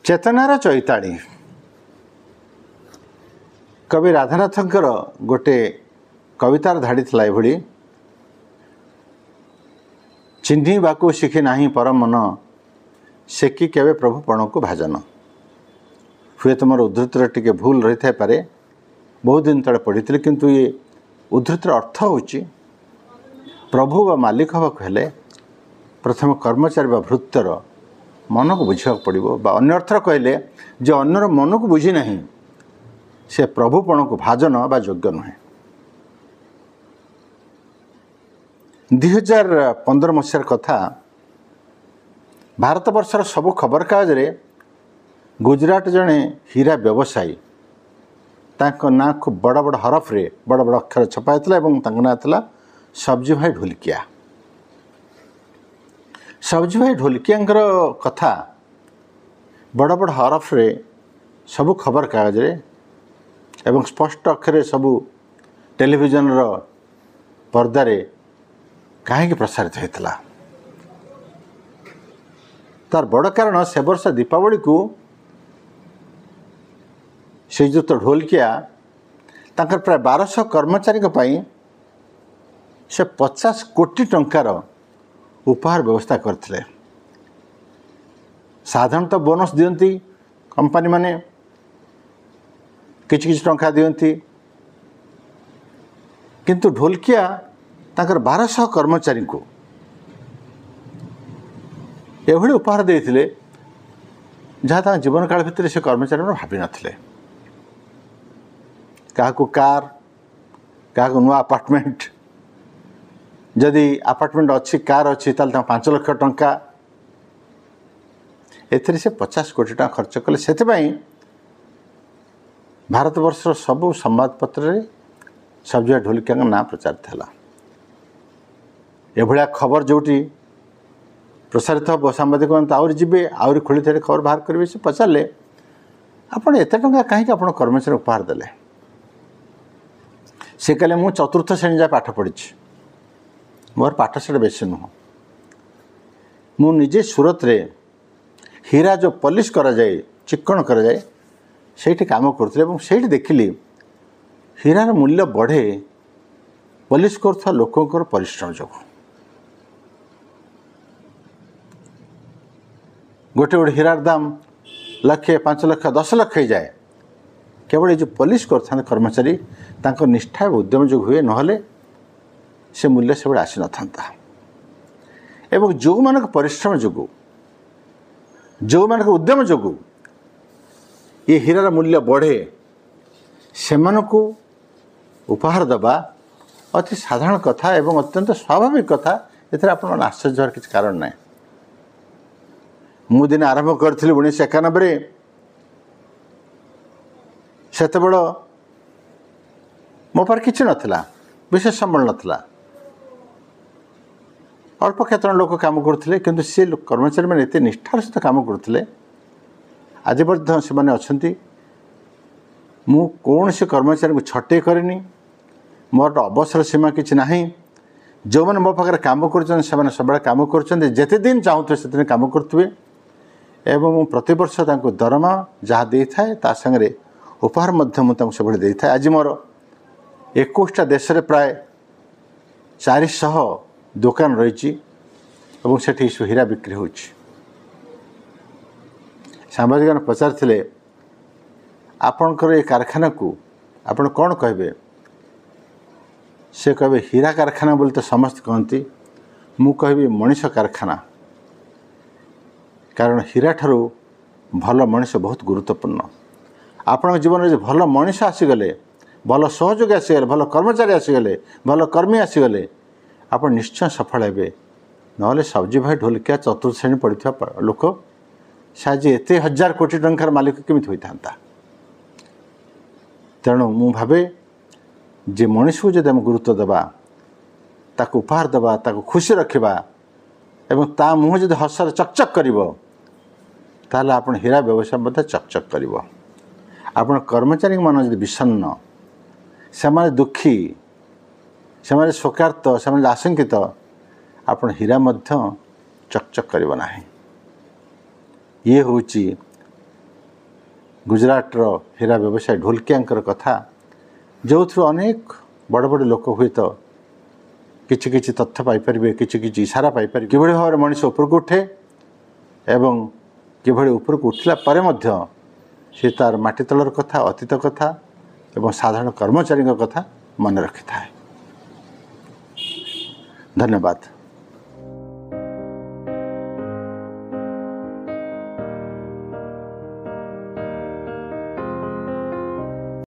चेतनार चैताड़ी कवि राधानाथंकर गोटे कवितार धाड़ी थला एभली चिन्हिबाकू शिखी नाही परम मन सेकी केवे प्रभु पण को भाजन। हुए तो मोर उद्धृतिर टिके भूल रही था पारे, बहुत दिन तले पढ़ी किंतु ये उद्धृतिर अर्थ होची प्रभु व मालिक हवा हेले प्रथम कर्मचारी व भृत्यर मन को बुझा पड़ो बा अन्य अर्थ कहले जे अन्यर मन को बुझी नहीं से प्रभुपण को भाजन बा योग्य नुहे। 2015 मसीहार कथा भारत वर्षर सबु खबर कागज रे गुजरात जड़े हीरा व्यवसायी तांको ना खूब बड़ बड़ हरफ रे बड़ बड़ अक्षर छपाई ना था सब्जी भाई ढोलकिया। सब्जी भाई ढोलकिया कथा बड़ बड़ हरफ रे सबु खबर कागज रे एवं स्पष्ट अक्षर सबु टेलीविजन रो पर्दा रे कहीं प्रसारित होता। तार बड़ कारण से वर्ष दीपावली को श्रीजुक्त ढोलकिया तांकर प्राय 1200 कर्मचारी से 50 कोटी टंकार उपहार व्यवस्था करथिले। साधारणतः बोनस दियंती कंपनी माने किछि टंका दियंती, किंतु ढोलकिया तांकर 1200 कर्मचारी को एभली उपहार देइथिले जहाँ जीवन काल भितर से कर्मचारी भावी नथिले। क्या कार, क्या नुआ अपार्टमेंट, जदि अपार्टमेंट अच्छी कार अच्छी ताल 5 लाख टंका एथिरे से 50 कोटी टंका खर्च कले। से भारत वर्षर सबु संवादपत्र सब्जी ढोलकिया ना प्रचारित है। एभलिया खबर जोटी प्रसारित हम सांबादिक आउरी जीवे आउरी खोली थे खबर बाहर करेंगे। से पचारे आपड़ एत टंका कहीं आप कर्मचारी उपहार देले। से कहले मु 4th श्रेणी जाए पाठ पढ़ी, मोर पाठ से बेसी नुह। मु निजे सूरत रे हीरा जो पॉलिश करा जाए चिक्कण करा जाए सेठी काम करते से देखिली हीरार मूल्य बढ़े पॉलिश कर लोकंर परिश्रम जो। गोटे गोटे हीरार दाम लक्षे 5 लाख 10 लाख हो जाए केवल ये जो पॉलिश कर कर्मचारी तांको निष्ठा और उद्यम जो हुए नहले से मूल्य से आसी न था। एवं जो मान परिश्रम जो जो मान उद्यम जो ये हीरार मूल्य बढ़े से उपहार दबा अति साधारण कथा एवं अत्यंत स्वाभाविक कथा। ये आप आश्चर्य हर किसी कारण ना। मु दिन आरंभ करी 1991 से बड़ मो पर किसी नाला विशेष संबल नाला, अल्प केत लोक काम करते किंतु सी कर्मचारी मैंने एत निष्ठार सहित काम करते आज पर्यटन से मैंने अच्छा। मु कौन से कर्मचारी को छटे करनी, मोर अवसर सीमा किसी ना। जो मैंने मो पाखे काम कर सब काम करते दिन चाहूे से काम करुवे एवं प्रति वर्ष दरमा जहाँ दे थाए ता संगे उपहार मुझे दे थाए। आज मोर 21टा देश रे प्राय 400 दुकान रही हीरा बिक्री हो। सांबादिक पचारे आपणकर ये कारखाना को आपण कौन कहे, से कहे हीरा कारखाना बोलते समस्त कहती, मु कहि मनीष कारखाना। कारण हीरा ठारू भल मनीष बहुत गुरुत्वपूर्ण। आपण जीवन में भल मनीष आसीगले, भल सहयोगी आसीगले, भल कर्मचारी आसीगले, भल कर्मी आसीगले आप निश्चय सफल हे। नहले सब्जी भाई ढोलकिया 4th श्रेणी पढ़ी लोक से आज एत 1000 कोटी टंकार मालिक केमिति होता। तेणु मु भावे जे मनीष को जब गुरुत्व देवा ताको उपहार देवा ताको खुशी रखा एवं ता मुँह जब हसर चकचक कर आप हीरा व्यवसाय चकचक कर। आपण कर्मचारी मान जब विषन्न से दुखी से शोकार्त से आशंकित आप हीरा चकचक करना। ये हूँ गुजरातर हीरा व्यवसायी ढोलकियांकर कथा जो अनेक बड़ बड़ लोक हुए तो किछि किछि तथ्य पाइपर किछि किछि इशारा पाइपर कि भाव मनीष उपरको उठे एवं किभଳି उपरको उठिला परे मध्य से तार माटी तलर कथा अतीत कथा एवं साधारण कर्मचारी कथा मन रखि था। धन्यवाद।